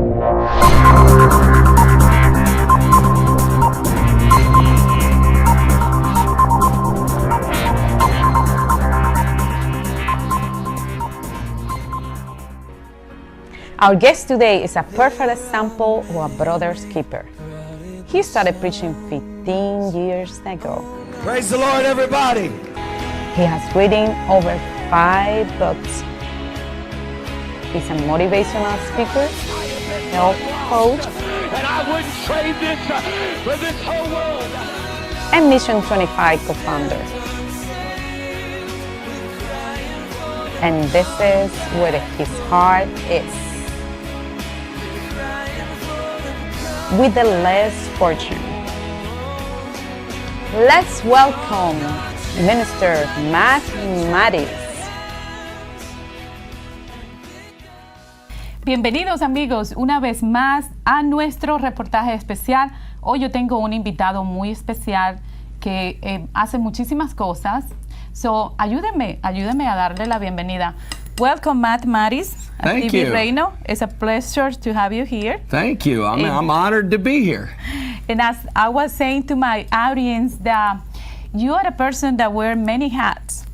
Our guest today is a perfect example of a brother's keeper. He started preaching 15 years ago. Praise the Lord, everybody. He has written over 5 books. He's a motivational speaker, health coach, and I wouldn't trade this for this whole world. And Mission 25 co-founder. And this is where his heart is. With the less fortune. Let's welcome Minister Maddix. Bienvenidos amigos una vez más a nuestro reportaje especial. Hoy yo tengo un invitado muy especial que hace muchísimas cosas. So, ayúdenme a darle la bienvenida. Welcome, Maddix. Thank you. Reino. It's a pleasure to have you here. Thank you. I'm honored to be here. And as I was saying to my audience, that you are a person that wears many hats.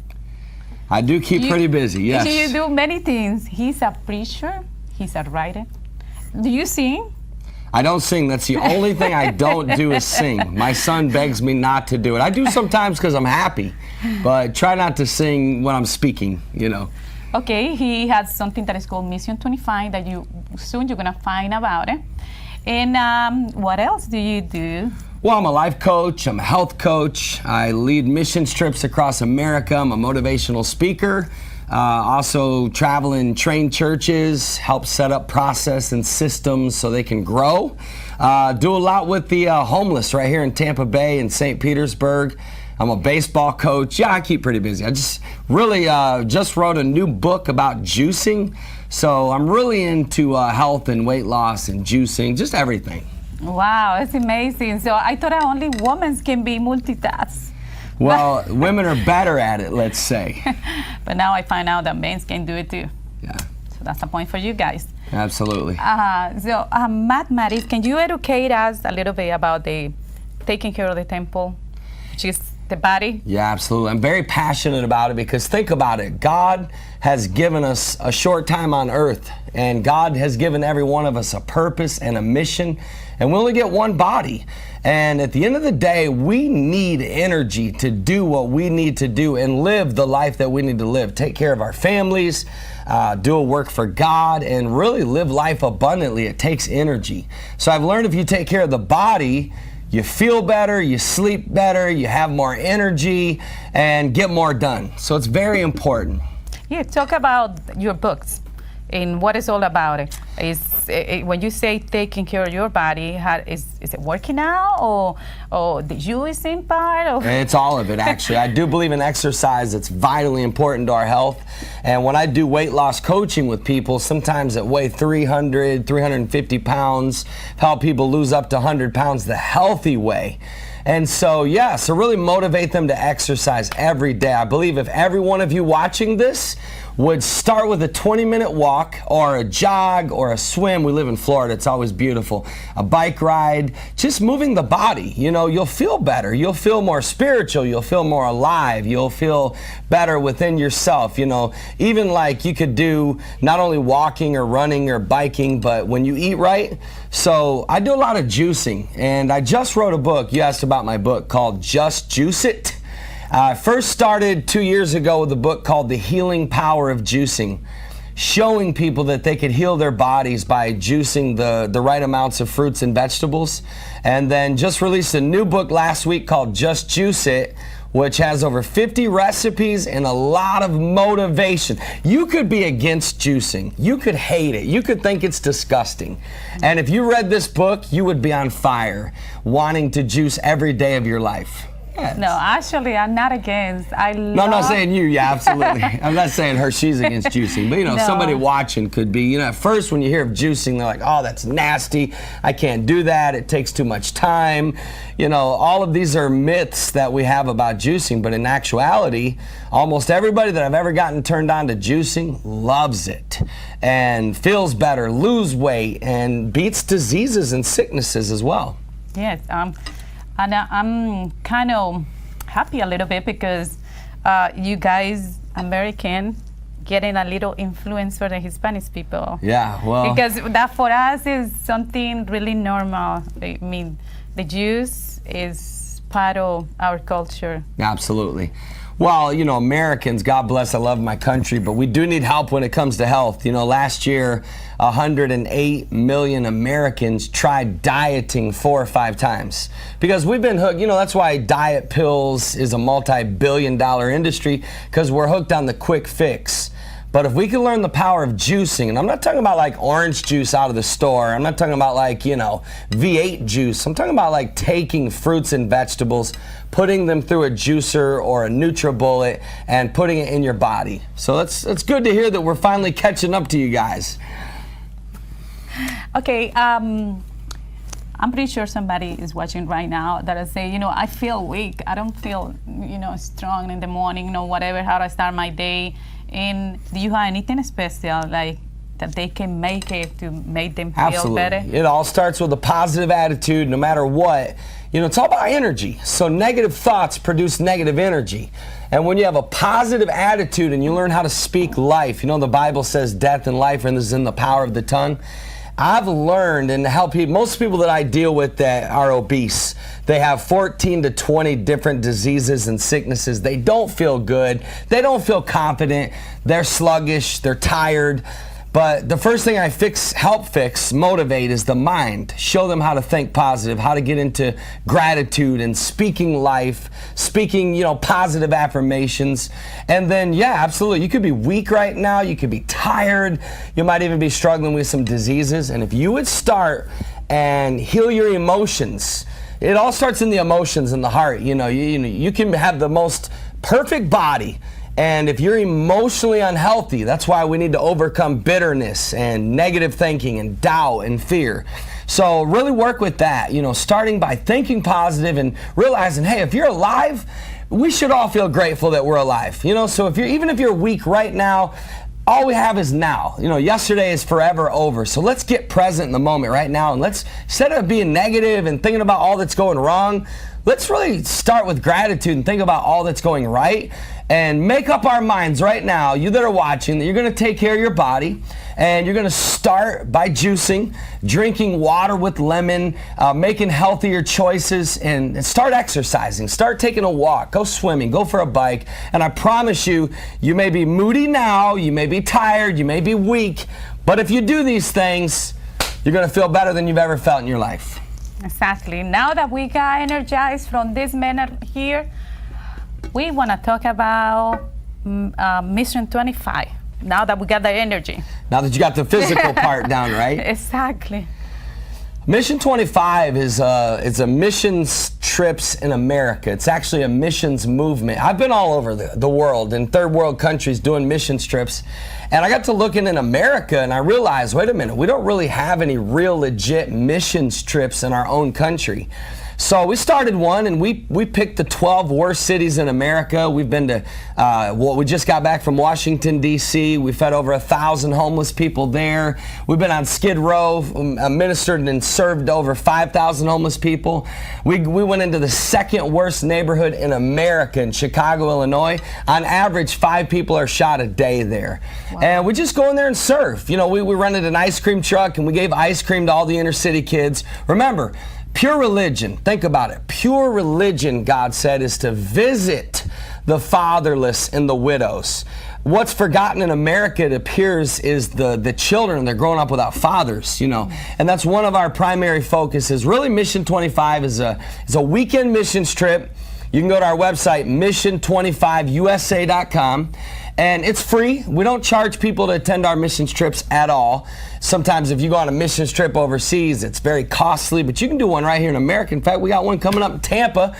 I do keep pretty busy, yes. You do many things. He's a preacher. He's a writer. Do you sing? I don't sing. That's the only thing I don't do is sing. My son begs me not to do it. I do sometimes because I'm happy, but try not to sing when I'm speaking, you know. Okay, he has something that is called Mission 25 that soon you're gonna find about it. And what else do you do? Well, I'm a life coach, I'm a health coach, I lead missions trips across America, I'm a motivational speaker, also travel and train churches, help set up process and systems so they can grow. Do a lot with the homeless right here in Tampa Bay and St. Petersburg. I'm a baseball coach. Yeah, I keep pretty busy. I just really just wrote a new book about juicing. So I'm really into health and weight loss and juicing, just everything. Wow, it's amazing. So I thought only women can be multitask. Well, women are better at it, let's say. But now I find out that men can do it too. Yeah. So that's a point for you guys. Absolutely. Maddix, can you educate us a little bit about the taking care of the temple, which is the body? Yeah, absolutely. I'm very passionate about it because think about it. God has given us a short time on earth, and God has given every one of us a purpose and a mission, and we only get one body. And at the end of the day, we need energy to do what we need to do and live the life that we need to live. Take care of our families, do a work for God, and really live life abundantly. It takes energy. So I've learned if you take care of the body, you feel better, you sleep better, you have more energy, and get more done. So it's very important. Yeah, talk about your books and what it's all about. When you say taking care of your body, is it working out or the juicing part? Or? It's all of it, actually. I do believe in exercise. It's vitally important to our health. And when I do weight loss coaching with people, sometimes that weigh 300, 350 pounds, help people lose up to 100 pounds the healthy way. And so, yeah, so really motivate them to exercise every day. I believe if every one of you watching this would start with a 20-minute walk or a jog or a swim. We live in Florida, it's always beautiful. A bike ride, just moving the body. You know, you'll feel better. You'll feel more spiritual. You'll feel more alive. You'll feel better within yourself. You know, even like you could do not only walking or running or biking, but when you eat right. So I do a lot of juicing, and I just wrote a book. You asked about my book called Just Juice It. I first started 2 years ago with a book called The Healing Power of Juicing, showing people that they could heal their bodies by juicing the right amounts of fruits and vegetables. And then just released a new book last week called Just Juice It, which has over 50 recipes and a lot of motivation. You could be against juicing. You could hate it. You could think it's disgusting. And if you read this book, you would be on fire, wanting to juice every day of your life. Yeah, No, actually, I'm not against. I love. no, I'm not saying you. Yeah, absolutely. I'm not saying her. She's against juicing, but No. somebody watching could be. At first when you hear of juicing, they're like, "Oh, that's nasty. I can't do that. It takes too much time." All of these are myths that we have about juicing, but in actuality, almost everybody that I've ever gotten turned on to juicing loves it and feels better, lose weight, and beats diseases and sicknesses as well. Yes, and I'm kind of happy a little bit because you guys, American, getting a little influence for the Hispanic people. Yeah, well. Because that for us is something really normal. I mean, the juice is part of our culture. Absolutely. Well, Americans, God bless, I love my country, but we do need help when it comes to health. Last year, 108 million Americans tried dieting 4 or 5 times because we've been hooked. That's why diet pills is a multi-billion-dollar industry, because we're hooked on the quick fix. But if we can learn the power of juicing, and I'm not talking about like orange juice out of the store, I'm not talking about like, V8 juice. I'm talking about like taking fruits and vegetables, putting them through a juicer or a NutriBullet and putting it in your body. So it's good to hear that we're finally catching up to you guys. Okay, I'm pretty sure somebody is watching right now that I say, I feel weak. I don't feel, strong in the morning, whatever, how I start my day. And do you have anything special like that they can make it to make them feel Absolutely. better? It all starts with a positive attitude, no matter what. It's all about energy. So negative thoughts produce negative energy. And when you have a positive attitude and you learn how to speak life, the Bible says death and life is in the power of the tongue. I've learned and help people, most people that I deal with that are obese, they have 14 to 20 different diseases and sicknesses. They don't feel good. They don't feel confident. They're sluggish. They're tired. But the first thing I help fix, motivate is the mind. Show them how to think positive, how to get into gratitude and speaking life, speaking, positive affirmations. And then, yeah, absolutely. You could be weak right now. You could be tired. You might even be struggling with some diseases. And if you would start and heal your emotions, it all starts in the emotions and the heart. You can have the most perfect body. And if you're emotionally unhealthy, that's why we need to overcome bitterness and negative thinking and doubt and fear. So really work with that, starting by thinking positive and realizing, hey, if you're alive, we should all feel grateful that we're alive. So even if you're weak right now, all we have is now. Yesterday is forever over. So let's get present in the moment right now, and let's, instead of being negative and thinking about all that's going wrong, let's really start with gratitude and think about all that's going right, and make up our minds right now, you that are watching, that you're going to take care of your body, and you're going to start by juicing, drinking water with lemon, making healthier choices, and start exercising. Start taking a walk, go swimming, go for a bike, and I promise you, you may be moody now, you may be tired, you may be weak, but if you do these things, you're going to feel better than you've ever felt in your life. Exactly. Now that we got energized from this minute here, we want to talk about Mission 25. Now that we got the energy. Now that you got the physical part down, right? Exactly. Mission 25 is a missions trips in America. It's actually a missions movement. I've been all over the world in third world countries doing missions trips. And I got to looking in America and I realized, wait a minute, we don't really have any real legit missions trips in our own country. So we started one, and we picked the 12 worst cities in America. We've been to, we just got back from Washington, D.C. We fed over 1,000 homeless people there. We've been on Skid Row, ministered and served over 5,000 homeless people. We went into the second worst neighborhood in America, in Chicago, Illinois. On average, 5 people are shot a day there. Wow. And we just go in there and serve. We rented an ice cream truck, and we gave ice cream to all the inner city kids. Remember, pure religion, think about it. Pure religion, God said, is to visit the fatherless and the widows. What's forgotten in America, it appears, is the children. They're growing up without fathers, And that's one of our primary focuses. Really, Mission 25 is a weekend missions trip. You can go to our website, mission25usa.com, And it's free. We don't charge people to attend our missions trips at all. Sometimes if you go on a missions trip overseas, it's very costly, but you can do one right here in America. In fact, we got one coming up in Tampa,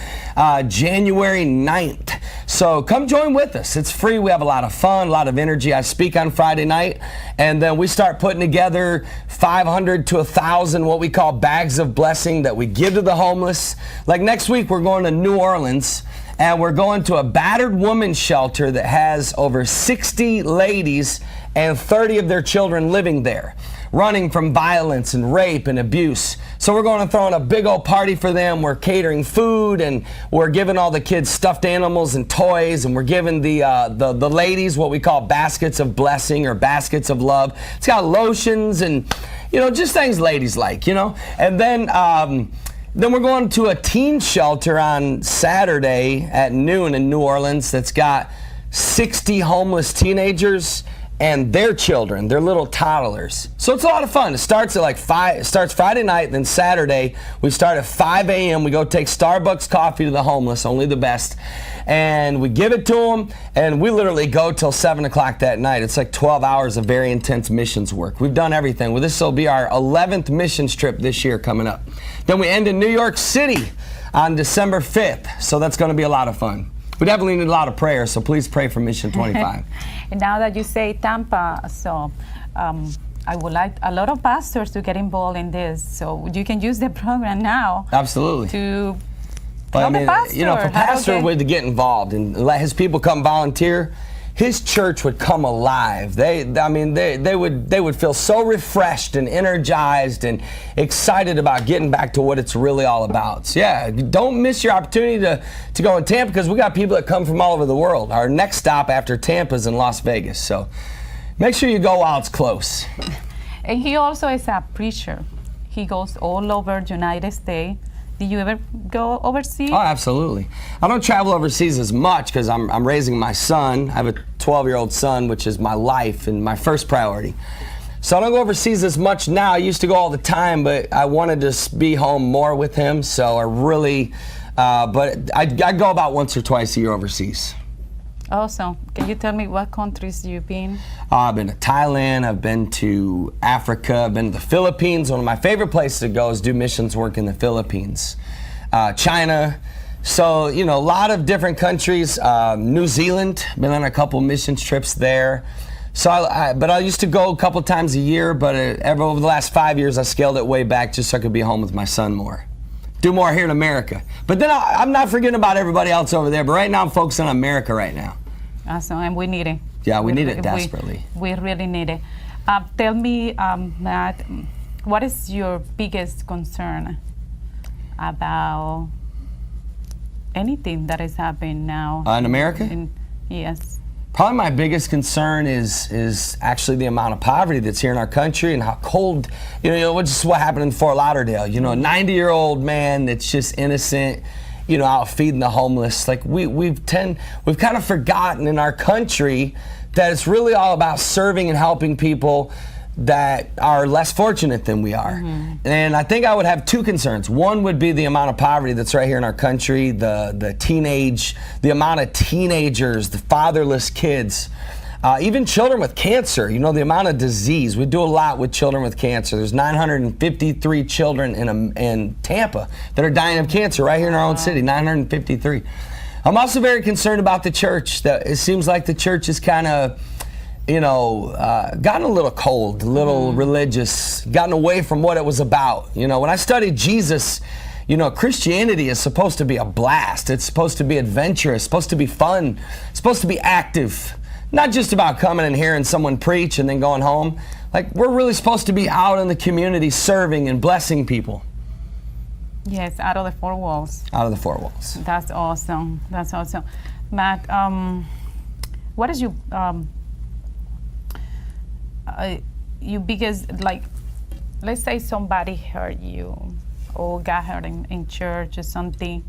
January 9th. So come join with us. It's free. We have a lot of fun, a lot of energy. I speak on Friday night, and then we start putting together 500 to 1,000 what we call bags of blessing that we give to the homeless. Like next week, we're going to New Orleans, and we're going to a battered women's shelter that has over 60 ladies and 30 of their children living there, running from violence and rape and abuse. So we're going to throw in a big old party for them. We're catering food, and we're giving all the kids stuffed animals and toys, and we're giving the ladies what we call baskets of blessing or baskets of love. It's got lotions and, just things ladies like, And then we're going to a teen shelter on Saturday at noon in New Orleans that's got 60 homeless teenagers and their children, their little toddlers. So it's a lot of fun. It starts at it starts Friday night, then Saturday we start at 5 a.m. We go take Starbucks coffee to the homeless, only the best, and we give it to them, and we literally go till 7 o'clock that night. It's like 12 hours of very intense missions work. We've done everything. Well, this will be our 11th missions trip this year coming up. Then we end in New York City on December 5th, so that's going to be a lot of fun. We definitely need a lot of prayer, so please pray for Mission 25. And now that you say Tampa, so I would like a lot of pastors to get involved in this. So you can use the program now. Absolutely. To But tell the pastor. if a pastor would get involved and let his people come volunteer, his church would come alive. They would feel so refreshed and energized and excited about getting back to what it's really all about. So yeah, don't miss your opportunity to go in Tampa, because we got people that come from all over the world. Our next stop after Tampa is in Las Vegas. So make sure you go while it's close. And he also is a preacher. He goes all over the United States. Did you ever go overseas? Oh, absolutely. I don't travel overseas as much because I'm raising my son. I have a 12-year-old son, which is my life and my first priority. So I don't go overseas as much now. I used to go all the time, but I wanted to be home more with him. So I really, but I go about once or twice a year overseas. Awesome. Can you tell me what countries you've been? I've been to Thailand, I've been to Africa, I've been to the Philippines. One of my favorite places to go is do missions work in the Philippines. China. So, a lot of different countries. New Zealand, been on a couple missions trips there. So, but I used to go a couple times a year, but over the last 5 years I scaled it way back just so I could be home with my son more. Do more here in America. But then I'm not forgetting about everybody else over there, but right now I'm focusing on America right now. Awesome, and we need it. Yeah, we need it desperately. We really need it. Tell me, Matt, what is your biggest concern about anything that is happening now? In America? Yes. Probably my biggest concern is actually the amount of poverty that's here in our country and how cold, which is what happened in Fort Lauderdale. A 90-year-old man that's just innocent, out feeding the homeless. Like we've kind of forgotten in our country that it's really all about serving and helping people that are less fortunate than we are. Mm-hmm. And I think I would have two concerns. One would be the amount of poverty that's right here in our country, the amount of teenagers, the fatherless kids, even children with cancer, the amount of disease. We do a lot with children with cancer. There's 953 children in Tampa that are dying of cancer right here in our own city, 953. I'm also very concerned about the church. That it seems like the church is kind of gotten a little cold, a little religious, gotten away from what it was about. When I studied Jesus, Christianity is supposed to be a blast. It's supposed to be adventurous, supposed to be fun, supposed to be active. Not just about coming and hearing someone preach and then going home. Like, we're really supposed to be out in the community serving and blessing people. Yes, out of the four walls. Out of the four walls. That's awesome. That's awesome. Matt, what is your biggest, let's say somebody hurt you or got hurt in church or something.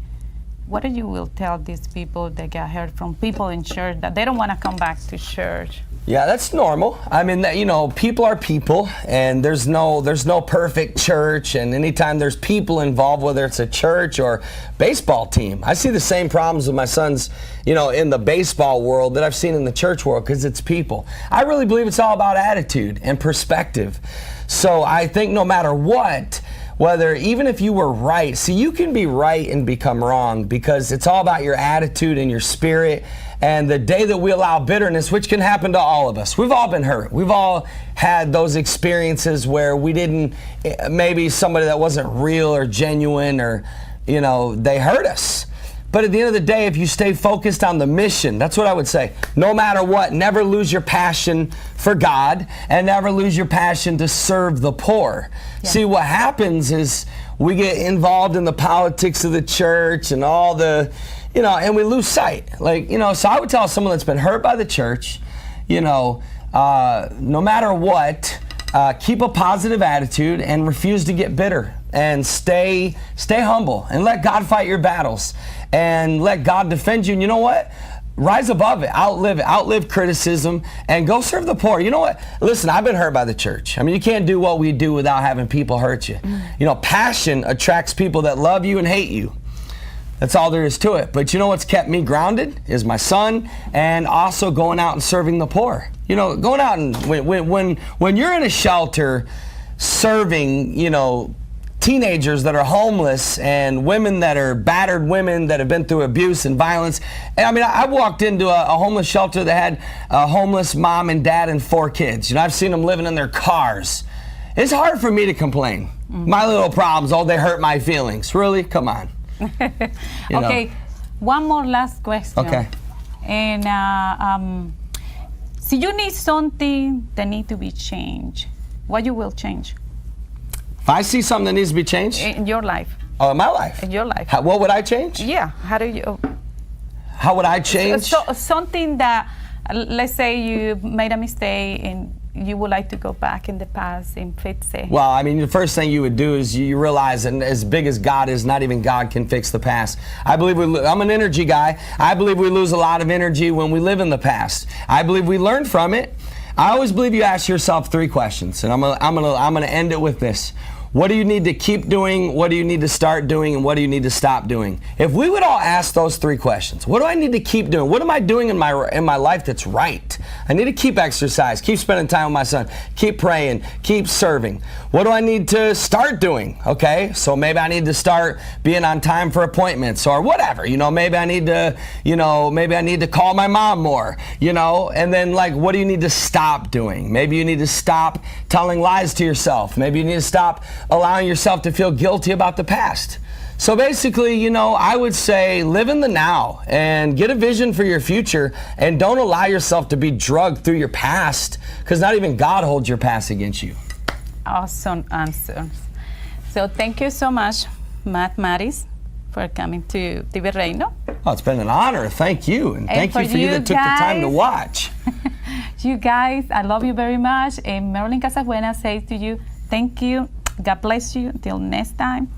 what do you will tell these people that get hurt from people in church that they don't want to come back to church? Yeah, that's normal. I mean, you know, people are people, and there's no perfect church. And anytime there's people involved, whether it's a church or baseball team, I see the same problems with my sons, you know, in the baseball world that I've seen in the church world, because it's people. I really believe it's all about attitude and perspective. So I think no matter what, whether even if you were right, see, you can be right and become wrong, because it's all about your attitude and your spirit. And the day that we allow bitterness, which can happen to all of us, we've all been hurt. We've all had those experiences where we didn't, maybe somebody that wasn't real or genuine, or, you know, they hurt us. But at the end of the day, if you stay focused on the mission, that's what I would say. No matter what, never lose your passion for God, and never lose your passion to serve the poor. Yeah. See, what happens is we get involved in the politics of the church and all the, you know, and we lose sight. Like, you know, so I would tell someone that's been hurt by the church, you know, no matter what, keep a positive attitude and refuse to get bitter, and stay humble, and let God fight your battles, and let God defend you. And you know what? Rise above it, outlive criticism, and go serve the poor. You know what? Listen, I've been hurt by the church. I mean, you can't do what we do without having people hurt you. You know, passion attracts people that love you and hate you. That's all there is to it. But you know what's kept me grounded is my son, and also going out and serving the poor. You know, going out and when you're in a shelter serving, you know, teenagers that are homeless and women that are battered women that have been through abuse and violence. And I mean, I walked into a homeless shelter that had a homeless mom and dad and 4 kids. You know, I've seen them living in their cars. It's hard for me to complain. My little problems, oh, they hurt my feelings. Really? Come on. Okay, one more last question. Okay. And so you need something that need to be changed. What you will change? If I see something that needs to be changed? In your life. Oh, in my life? In your life. What would I change? Yeah. How do you? How would I change? So, something that, let's say you made a mistake and you would like to go back in the past and fix it. Well, I mean, the first thing you would do is you realize that as big as God is, not even God can fix the past. I believe I'm an energy guy. I believe we lose a lot of energy when we live in the past. I believe we learn from it. I always believe you ask yourself 3 questions, and I'm gonna end it with this. What do you need to keep doing? What do you need to start doing? And what do you need to stop doing? If we would all ask those 3 questions, what do I need to keep doing? What am I doing in my life that's right? I need to keep exercise, keep spending time with my son, keep praying, keep serving. What do I need to start doing? Okay, so maybe I need to start being on time for appointments or whatever. You know, maybe I need to call my mom more. You know, and then like, what do you need to stop doing? Maybe you need to stop telling lies to yourself. Maybe you need to stop allowing yourself to feel guilty about the past. So basically, you know, I would say live in the now and get a vision for your future, and don't allow yourself to be drugged through your past, because not even God holds your past against you. Awesome answers. So thank you so much, Maddix, for coming to TV Reino. Oh, it's been an honor. Thank you. And thank you for you that took the time to watch. You guys, I love you very much. And Marilyn Casabuena says to you, thank you. God bless you. Until next time.